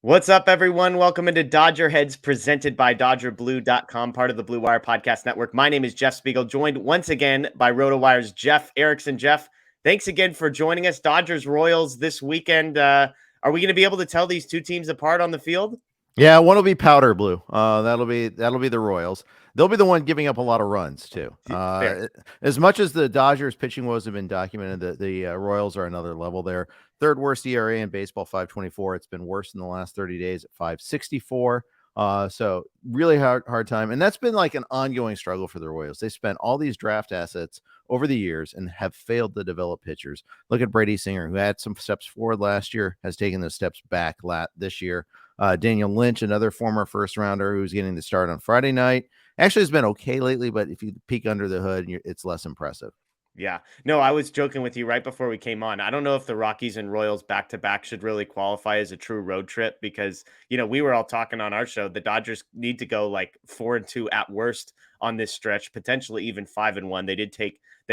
What's up, everyone? Welcome into DodgerHeads, presented by DodgerBlue.com, part of the Blue Wire Podcast Network. My name is Jeff Spiegel, joined once again by RotoWire's Jeff Erickson. Jeff, thanks again for joining us. Dodgers Royals this weekend. Are we going to be able to tell these two teams apart on the field? Yeah, one will be powder blue. That'll be the Royals. They'll be the one giving up a lot of runs too. Fair. As much as the Dodgers pitching woes have been documented, the Royals are another level there. Third worst ERA in baseball, 5.24. It's been worse in the last 30 days at 5.64. So really hard time, and that's been like an ongoing struggle for the Royals. They spent all these draft assets over the years and have failed to develop pitchers. Look at Brady Singer, who had some steps forward last year, has taken those steps back this year. Daniel Lynch, another former first rounder who's getting the start on Friday night, actually has been okay lately, but if you peek under the hood, it's less impressive. Yeah. No, I was joking with you right before we came on. I don't know if the Rockies and Royals back to back should really qualify as a true road trip because, we were all talking on our show. The Dodgers need to go like 4-2 at worst on this stretch, potentially even 5-1. They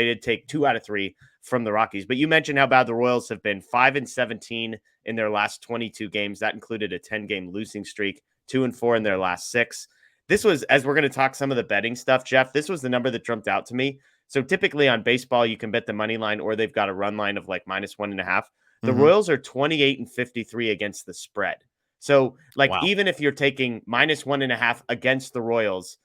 did take 2 out of 3 from the Rockies. But you mentioned how bad the Royals have been, 5-17 in their last 22 games. That included a 10-game losing streak, 2-4 in their last 6. This was, as we're going to talk some of the betting stuff, Jeff, this was the number that jumped out to me. So typically on baseball, you can bet the money line or they've got a run line of like -1.5. The Royals are 28-53 against the spread. So Wow. even if you're taking -1.5 against the Royals,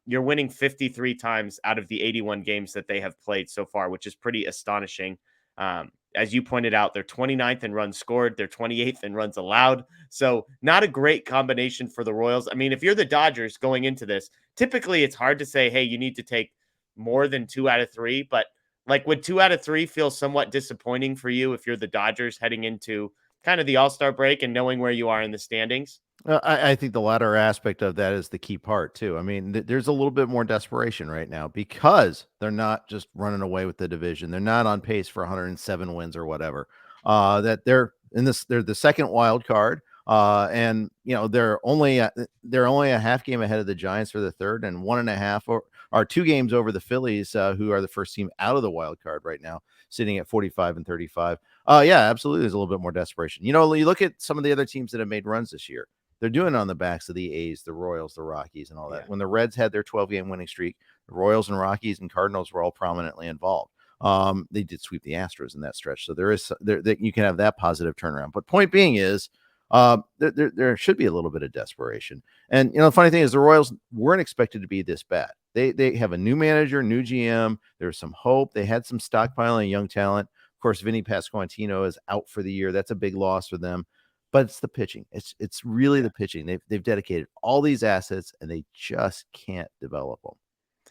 you're winning 53 times out of the 81 games that they have played so far, which is pretty astonishing. As you pointed out, they're 29th in runs scored. They're 28th in runs allowed. So not a great combination for the Royals. I mean, if you're the Dodgers going into this, typically it's hard to say, hey, you need to take more than 2 out of 3, but would 2 out of 3 feel somewhat disappointing for you if you're the Dodgers heading into kind of the All-Star break and knowing where you are in the standings? I think the latter aspect of that is the key part too. I mean, there's a little bit more desperation right now because they're not just running away with the division. They're not on pace for 107 wins or whatever. That they're the second wild card. And they're only a half game ahead of the Giants for the third, and 1.5 or 2 games over the Phillies, who are the first team out of the wild card right now, sitting at 45 and 35. Yeah, absolutely. There's a little bit more desperation. You look at some of the other teams that have made runs this year. They're doing it on the backs of the A's, the Royals, the Rockies, and all that. Yeah. When the Reds had their 12-game winning streak, the Royals and Rockies and Cardinals were all prominently involved. They did sweep the Astros in that stretch, so you can have that positive turnaround. But point being is, there should be a little bit of desperation. And the funny thing is, the Royals weren't expected to be this bad. They have a new manager, new GM. There's some hope. They had some stockpiling young talent. Of course, Vinny Pasquantino is out for the year. That's a big loss for them. But it's the pitching. It's really the pitching. They've dedicated all these assets, and they just can't develop them.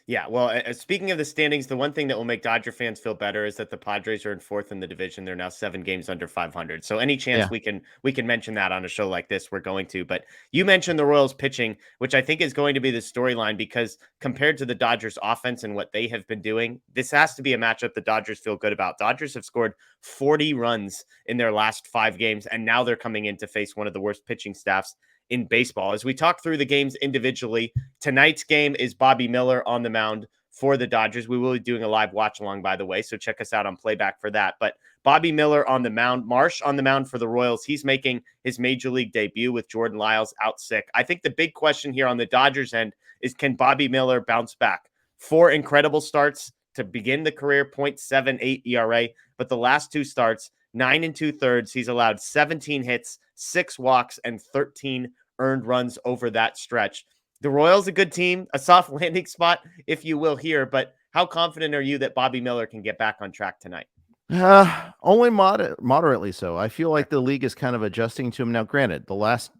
Yeah, well, speaking of the standings, the one thing that will make Dodger fans feel better is that the Padres are in 4th in the division. They're now 7 games under 500. So any chance Yeah. we can mention that on a show like this, we're going to. But you mentioned the Royals pitching, which I think is going to be the storyline because compared to the Dodgers offense and what they have been doing, this has to be a matchup the Dodgers feel good about. Dodgers have scored 40 runs in their last 5 games, and now they're coming in to face one of the worst pitching staffs in baseball. As we talk through the games individually, tonight's game is Bobby Miller on the mound for the Dodgers. We will be doing a live watch along, by the way, so check us out on playback for that. But Bobby Miller on the mound, Marsh on the mound for the Royals. He's making his major league debut with Jordan Lyles out sick. I think the big question here on the Dodgers end is, can Bobby Miller bounce back? 4 incredible starts to begin the career, 0.78 ERA, but the last 2 starts, 9 2/3. He's allowed 17 hits, 6 walks, and 13 earned runs over that stretch. The Royals, a good team, a soft landing spot, if you will, here. But how confident are you that Bobby Miller can get back on track tonight? Only moderately so. I feel like the league is kind of adjusting to him now. Granted,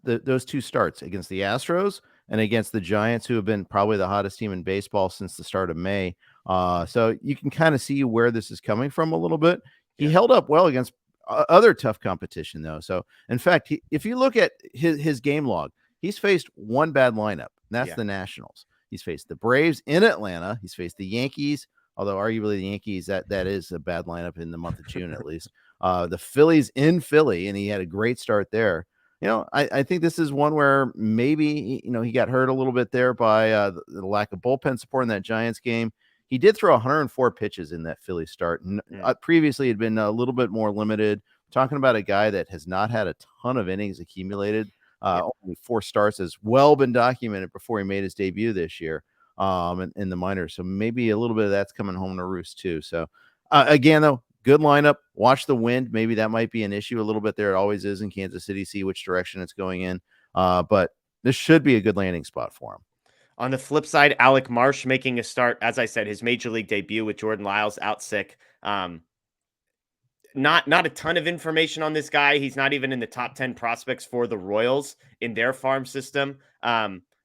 those 2 starts against the Astros and against the Giants, who have been probably the hottest team in baseball since the start of May. So you can kind of see where this is coming from a little bit. He held up well against other tough competition, though. So, in fact, if you look at his game log, he's faced one bad lineup, and that's the Nationals. He's faced the Braves in Atlanta. He's faced the Yankees, although arguably the Yankees, that is a bad lineup in the month of June at least. The Phillies in Philly, and he had a great start there. I think this is one where maybe, he got hurt a little bit there by the lack of bullpen support in that Giants game. He did throw 104 pitches in that Philly start. And previously had been a little bit more limited. Talking about a guy that has not had a ton of innings accumulated. Only 4 starts has well been documented before he made his debut this year in the minors. So maybe a little bit of that's coming home to roost too. So again, though, good lineup. Watch the wind. Maybe that might be an issue a little bit there. It always is in Kansas City. See which direction it's going in. But this should be a good landing spot for him. On the flip side, Alec Marsh making a start. As I said, his major league debut with Jordan Lyles out sick. Not a ton of information on this guy. He's not even in the top 10 prospects for the Royals in their farm system.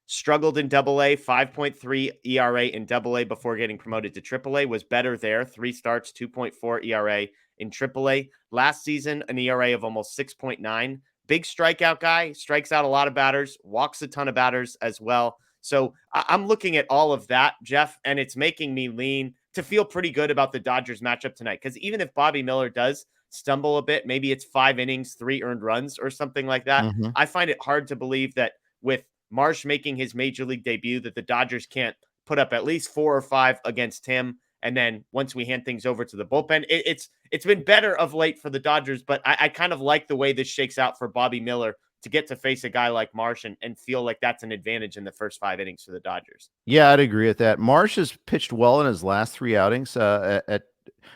Struggled in AA, 5.3 ERA in AA before getting promoted to AAA. Was better there. 3 starts, 2.4 ERA in AAA. Last season, an ERA of almost 6.9. Big strikeout guy, strikes out a lot of batters, walks a ton of batters as well. So I'm looking at all of that, Jeff, and it's making me lean to feel pretty good about the Dodgers matchup tonight. Because even if Bobby Miller does stumble a bit, maybe it's 5 innings, 3 earned runs or something like that. Mm-hmm. I find it hard to believe that with Marsh making his major league debut, that the Dodgers can't put up at least 4 or 5 against him. And then once we hand things over to the bullpen, it's been better of late for the Dodgers, but I kind of like the way this shakes out for Bobby Miller to get to face a guy like Marsh and feel like that's an advantage in the first 5 innings for the Dodgers. Yeah, I'd agree with that. Marsh has pitched well in his last 3 outings at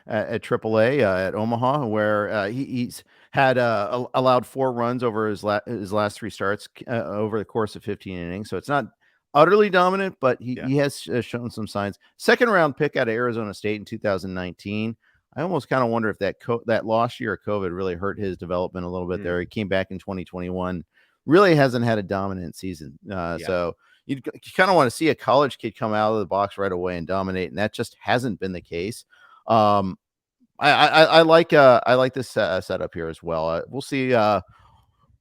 AAA at Omaha, where he's had allowed 4 runs over his last 3 starts over the course of 15 innings. So it's not utterly dominant, but he has shown some signs. Second round pick out of Arizona State in 2019. I almost kind of wonder if that lost year of COVID really hurt his development a little bit there. He came back in 2021, really hasn't had a dominant season. So you kind of want to see a college kid come out of the box right away and dominate, and that just hasn't been the case. I like this setup here as well. We'll see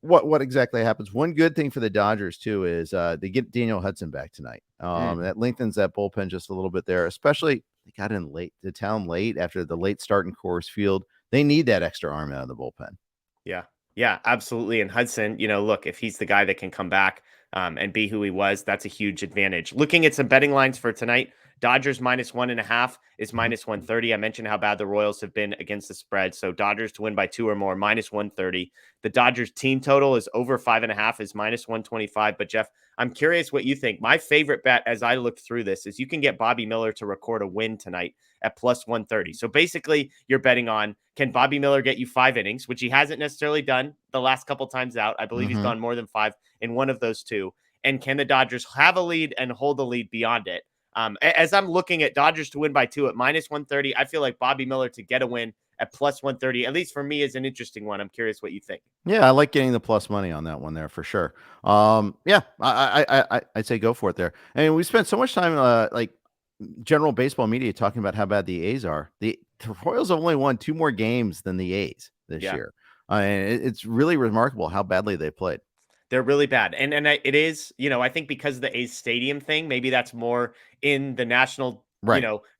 what exactly happens. One good thing for the Dodgers too is they get Daniel Hudson back tonight. That lengthens that bullpen just a little bit there, especially they got in to town late after the late start in Coors Field. They need that extra arm out of the bullpen. Yeah, absolutely. And Hudson, look, if he's the guy that can come back and be who he was, that's a huge advantage. Looking at some betting lines for tonight, Dodgers -1.5 is -130. I mentioned how bad the Royals have been against the spread. So Dodgers to win by 2 or more, -130. The Dodgers team total is over 5.5 is -125. But Jeff, I'm curious what you think. My favorite bet as I look through this is you can get Bobby Miller to record a win tonight at +130. So basically you're betting on, can Bobby Miller get you 5 innings, which he hasn't necessarily done the last couple times out. I believe he's gone more than 5 in one of those 2. And can the Dodgers have a lead and hold the lead beyond it? As I'm looking at Dodgers to win by 2 at -130, I feel like Bobby Miller to get a win at +130, at least for me, is an interesting one. I'm curious what you think. Yeah, I like getting the plus money on that one there for sure. Yeah, I'd say go for it there. I mean, we spent so much time like general baseball media talking about how bad the A's are. The Royals have only won 2 more games than the A's this year. And it's really remarkable how badly they played. They're really bad. And it is, I think because of the A's stadium thing, maybe that's more in the national,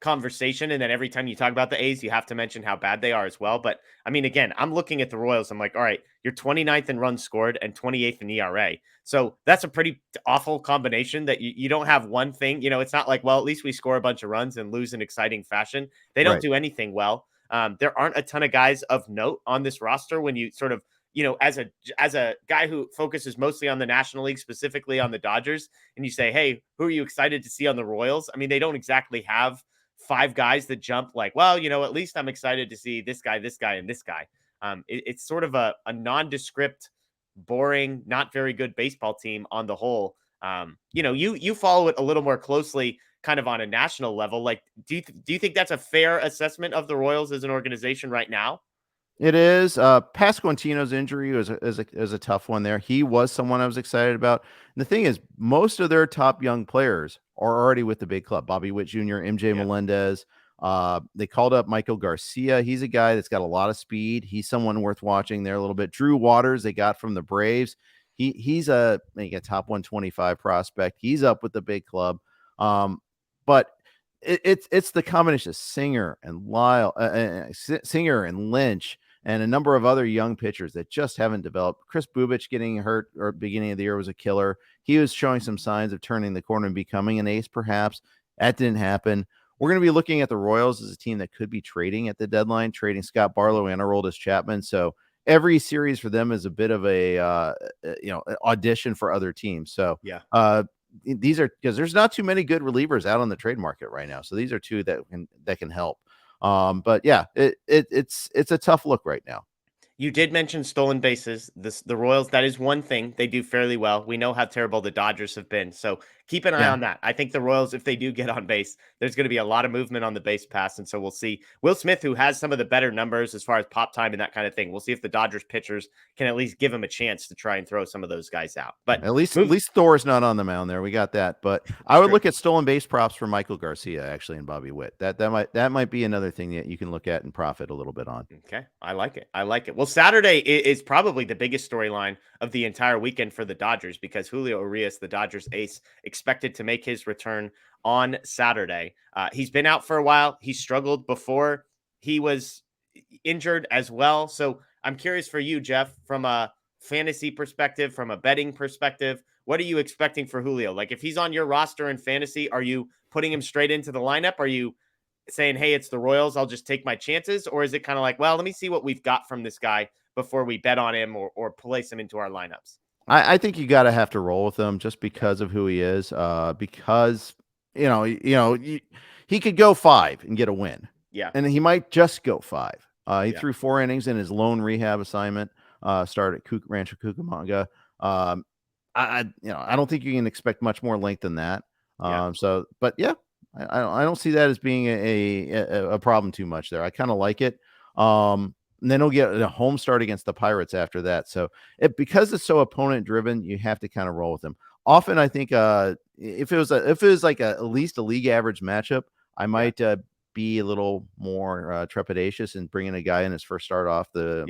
conversation. And then every time you talk about the A's, you have to mention how bad they are as well. But I mean, again, I'm looking at the Royals. I'm like, all right, you're 29th in runs scored and 28th in ERA. So that's a pretty awful combination that you don't have one thing. It's not like, well, at least we score a bunch of runs and lose in exciting fashion. They don't do anything well. There aren't a ton of guys of note on this roster when you sort of, as a guy who focuses mostly on the National League, specifically on the Dodgers, and you say, hey, who are you excited to see on the Royals? I mean, they don't exactly have 5 guys that jump like, well, at least I'm excited to see this guy, and this guy. It's sort of a nondescript, boring, not very good baseball team on the whole. You follow it a little more closely, kind of on a national level. Like, do you think that's a fair assessment of the Royals as an organization right now? It is. Pasquantino's injury is a tough one there. He was someone I was excited about. And the thing is, most of their top young players are already with the big club. Bobby Witt Jr., MJ Melendez. They called up Michael Garcia. He's a guy that's got a lot of speed. He's someone worth watching there a little bit. Drew Waters, they got from the Braves. He's a top 125 prospect. He's up with the big club. But it's the combination of Singer and Singer and Lynch and a number of other young pitchers that just haven't developed. Chris Bubich getting hurt or beginning of the year was a killer. He was showing some signs of turning the corner and becoming an ace, perhaps. That didn't happen. We're going to be looking at the Royals as a team that could be trading at the deadline, trading Scott Barlow and Aroldis Chapman. So every series for them is a bit of a audition for other teams. So yeah. These are because there's not too many good relievers out on the trade market right now. So these are two that can help. But yeah, it's a tough look right now. You did mention stolen bases. The Royals, that is one thing they do fairly well. We know how terrible the Dodgers have been. So keep an eye Yeah. on that. I think the Royals, if they do get on base, there's going to be a lot of movement on the base pass. And so we'll see. Will Smith, who has some of the better numbers as far as pop time and that kind of thing, we'll see if the Dodgers pitchers can at least give him a chance to try and throw some of those guys out. But At least Thor's not on the mound there. We got that. But I would look at stolen base props for Michael Garcia actually and Bobby Witt. That might be another thing that you can look at and profit a little bit on. Okay. I like it. I like it. Well, Saturday is probably the biggest storyline of the entire weekend for the Dodgers because Julio Urías, the Dodgers ace, expected to make his return on Saturday. He's been out for a while. He struggled before he was injured as well. So I'm curious for you, Jeff, from a fantasy perspective, from a betting perspective, what are you expecting for Julio? Like if he's on your roster in fantasy, are you putting him straight into the lineup? Are you saying, hey, it's the Royals, I'll just take my chances? Or is it kind of like, well, let me see what we've got from this guy before we bet on him or place him into our lineups? I think you got to have to roll with him just because of who he is. Because he could go 5 and get a win. Yeah. And he might just go 5. He Yeah. threw 4 innings in his lone rehab assignment. Started at Rancho Cucamonga. I don't think you can expect much more length than that. Yeah. But yeah, I don't see that as being a problem too much there. I kind of like it. And then he'll get a home start against the Pirates after that. So because it's so opponent driven, you have to kind of roll with him. Often, I think if it was like at least a league average matchup, I might be a little more trepidatious in bringing a guy in his first start off the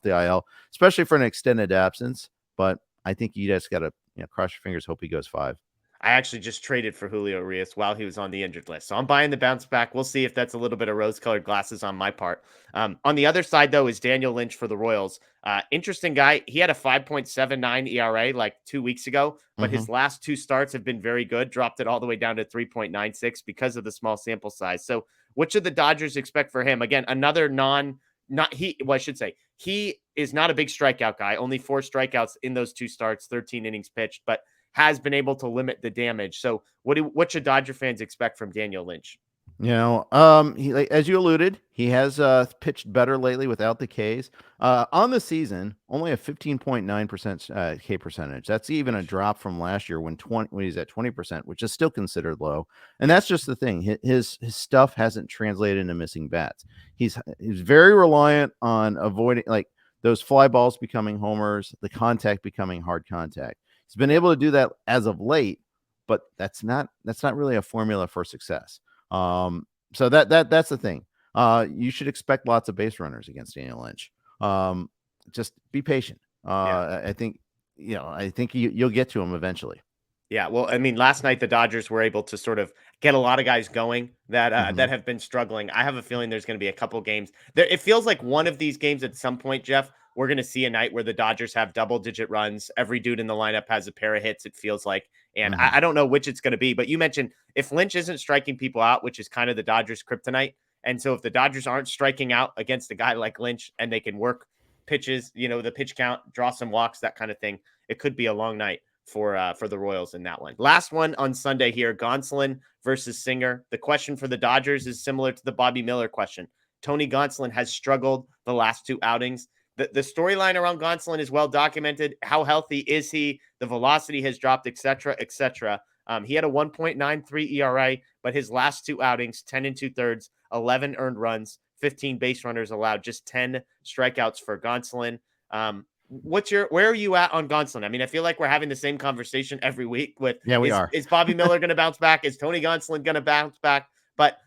IL, especially for an extended absence. But I think you just got to cross your fingers, hope he goes 5. I actually just traded for Julio Urías while he was on the injured list. So I'm buying the bounce back. We'll see if that's a little bit of rose-colored glasses on my part. On the other side, though, is Daniel Lynch for the Royals. Interesting guy. He had a 5.79 ERA like 2 weeks ago, but his last 2 starts have been very good. Dropped it all the way down to 3.96 because of the small sample size. So what should the Dodgers expect for him? Again, another he is not a big strikeout guy. Only 4 strikeouts in those 2 starts, 13 innings pitched, but has been able to limit the damage. So what should Dodger fans expect from Daniel Lynch? As you alluded, he has pitched better lately without the Ks. On the season, only a 15.9% K percentage. That's even a drop from last year when he's at 20%, which is still considered low. And that's just the thing. His stuff hasn't translated into missing bats. He's very reliant on avoiding like those fly balls becoming homers, the contact becoming hard contact. He's been able to do that as of late, but that's not really a formula for success. So that's the thing. You should expect lots of base runners against Daniel Lynch. Just be patient. I think you'll get to him eventually. Yeah, well, I mean, last night the Dodgers were able to sort of get a lot of guys going that that have been struggling. I have a feeling there's going to be a couple games there. It feels like one of these games at some point, Jeff, we're going to see a night where the Dodgers have double-digit runs. Every dude in the lineup has a pair of hits, it feels like. And I don't know which it's going to be, but you mentioned if Lynch isn't striking people out, which is kind of the Dodgers' kryptonite. And so if the Dodgers aren't striking out against a guy like Lynch and they can work pitches, the pitch count, draw some walks, that kind of thing, it could be a long night for the Royals in that one. Last one on Sunday here, Gonsolin versus Singer. The question for the Dodgers is similar to the Bobby Miller question. Tony Gonsolin has struggled the last 2 outings. The storyline around Gonsolin is well documented. How healthy is he? The velocity has dropped, et cetera, et cetera. He had a 1.93 ERA, but his last 2 outings, 10 2/3, 11 earned runs, 15 base runners allowed, just 10 strikeouts for Gonsolin. Where are you at on Gonsolin? I mean, I feel like we're having the same conversation every week with, we are. Is Bobby Miller going to bounce back? Is Tony Gonsolin going to bounce back? But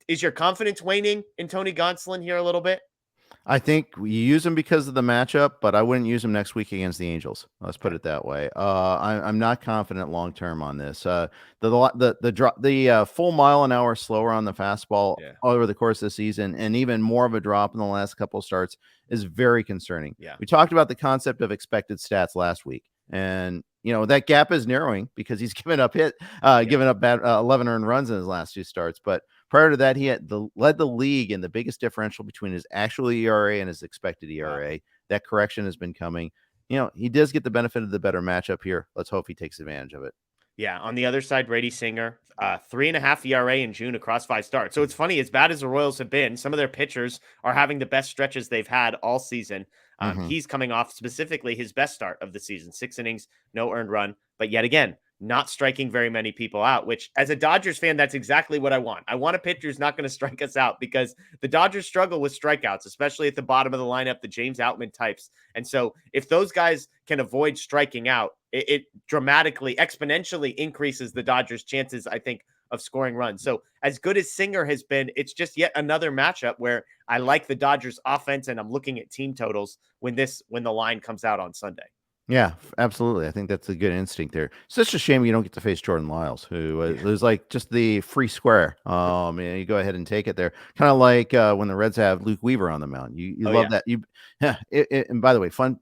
is your confidence waning in Tony Gonsolin here a little bit? I think you use him because of the matchup, but I wouldn't use him next week against the Angels. Let's put it that way. I'm not confident long term on this. The full mile an hour slower on the fastball over the course of the season, and even more of a drop in the last couple of starts is very concerning. Yeah. We talked about the concept of expected stats last week, and that gap is narrowing because he's given up 11 earned runs in his last 2 starts, but prior to that, he had led the league in the biggest differential between his actual ERA and his expected ERA. That correction has been coming. He does get the benefit of the better matchup here. Let's hope he takes advantage of it. Yeah, on the other side, Brady Singer, 3.5 ERA in June across 5 starts. So it's funny, as bad as the Royals have been, some of their pitchers are having the best stretches they've had all season. He's coming off specifically his best start of the season, 6 innings, no earned run. But yet again, not striking very many people out, which as a Dodgers fan, that's exactly what I want. I want a pitcher who's not going to strike us out because the Dodgers struggle with strikeouts, especially at the bottom of the lineup, the James Outman types. And so if those guys can avoid striking out, it dramatically, exponentially increases the Dodgers' chances, I think, of scoring runs. So as good as Singer has been, it's just yet another matchup where I like the Dodgers offense and I'm looking at team totals when the line comes out on Sunday. Yeah, absolutely. I think that's a good instinct there. Such a shame you don't get to face Jordan Lyles, who is like just the free square. You go ahead and take it there. Kind of like when the Reds have Luke Weaver on the mound. You love that. And by the way, fun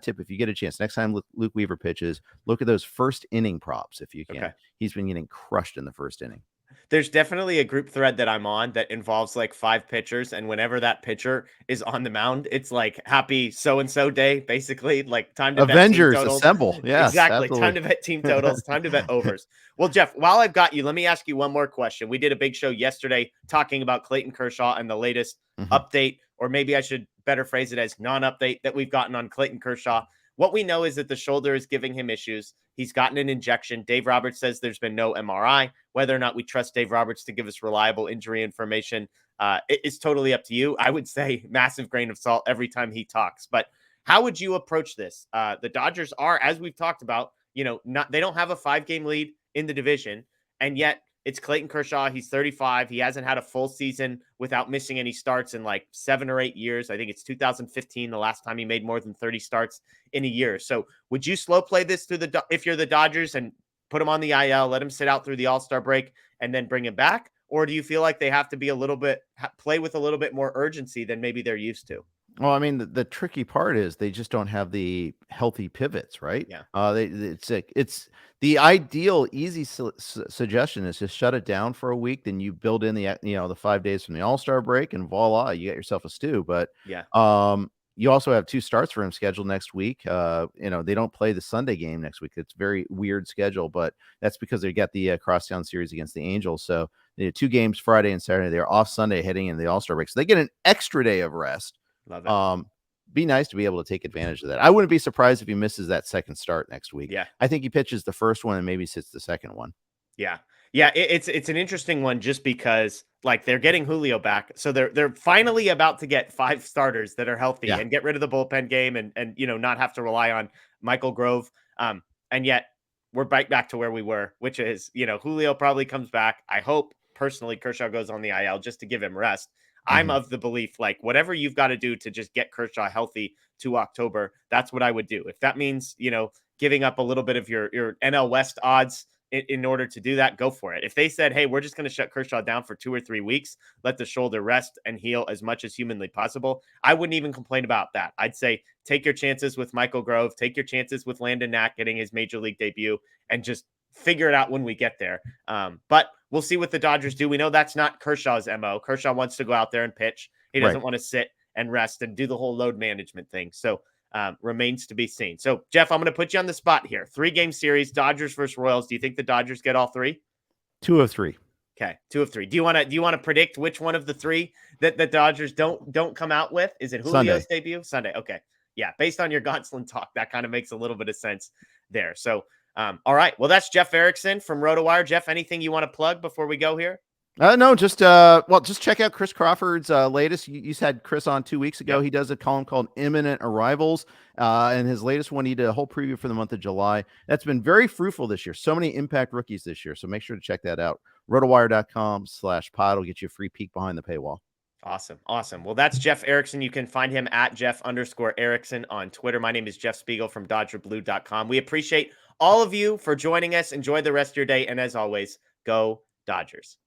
tip, if you get a chance, next time Luke Weaver pitches, look at those first inning props if you can. Okay. He's been getting crushed in the first inning. There's definitely a group thread that I'm on that involves like 5 pitchers. And whenever that pitcher is on the mound, it's like happy so-and-so day, basically, like time to Avengers bet team totals. Assemble. Yeah, exactly. Absolutely. Time to bet team totals, time to bet overs. Well, Jeff, while I've got you, let me ask you one more question. We did a big show yesterday talking about Clayton Kershaw and the latest update, or maybe I should better phrase it as non-update that we've gotten on Clayton Kershaw. What we know is that the shoulder is giving him issues. He's gotten an injection. Dave Roberts says there's been no MRI. Whether or not we trust Dave Roberts to give us reliable injury information, it is totally up to you. I would say massive grain of salt every time he talks. But how would you approach this? The Dodgers are, as we've talked about, they don't have a 5-game lead in the division, and yet it's Clayton Kershaw. He's 35. He hasn't had a full season without missing any starts in like 7 or 8 years. I think it's 2015, the last time he made more than 30 starts in a year. So would you slow play this if you're the Dodgers and put him on the IL, let him sit out through the All-Star break and then bring him back? Or do you feel like they have to be play with a little bit more urgency than maybe they're used to? Well, I mean, the tricky part is they just don't have the healthy pivots, right? Yeah. It's the ideal easy suggestion is just shut it down for a week. Then you build in the 5 days from the All-Star break, and voila, you get yourself a stew. But yeah, you also have 2 starts for him scheduled next week. They don't play the Sunday game next week. It's a very weird schedule, but that's because they got the crosstown series against the Angels. So they have 2 games Friday and Saturday. They're off Sunday heading into the All-Star break, so they get an extra day of rest. Love it. Be nice to be able to take advantage of that. I wouldn't be surprised if he misses that second start next week. Yeah. I think he pitches the first one and maybe sits the second one. Yeah. Yeah. It's an interesting one just because like they're getting Julio back. So they're finally about to get 5 starters that are healthy and get rid of the bullpen game and not have to rely on Michael Grove. And yet we're back to where we were, which is, Julio probably comes back. I hope personally Kershaw goes on the IL just to give him rest. I'm of the belief, like, whatever you've got to do to just get Kershaw healthy to October, that's what I would do. If that means, giving up a little bit of your NL West odds in order to do that, go for it. If they said, hey, we're just going to shut Kershaw down for 2 or 3 weeks, let the shoulder rest and heal as much as humanly possible, I wouldn't even complain about that. I'd say take your chances with Michael Grove, take your chances with Landon Knack getting his major league debut, and just figure it out when we get there. But we'll see what the Dodgers do. We know that's not Kershaw's MO. Kershaw wants to go out there and pitch. He doesn't want to sit and rest and do the whole load management thing. So remains to be seen. So, Jeff, I'm going to put you on the spot here. 3-game series, Dodgers versus Royals. Do you think the Dodgers get all 3? 2 of 3. Okay, 2 of 3. Do you want to predict which one of the 3 that the Dodgers don't come out with? Is it Julio's debut? Sunday. Okay. Yeah, based on your Gonsolin talk, that kind of makes a little bit of sense there. So, all right. Well, that's Jeff Erickson from RotoWire. Jeff, anything you want to plug before we go here? No, just check out Chris Crawford's latest. You had Chris on 2 weeks ago. Yep. He does a column called Imminent Arrivals. And his latest one, he did a whole preview for the month of July. That's been very fruitful this year. So many impact rookies this year. So make sure to check that out. RotoWire.com/pod will get you a free peek behind the paywall. Awesome. Well, that's Jeff Erickson. You can find him at Jeff_Erickson on Twitter. My name is Jeff Spiegel from DodgerBlue.com. We appreciate all of you for joining us. Enjoy the rest of your day. And as always, go Dodgers.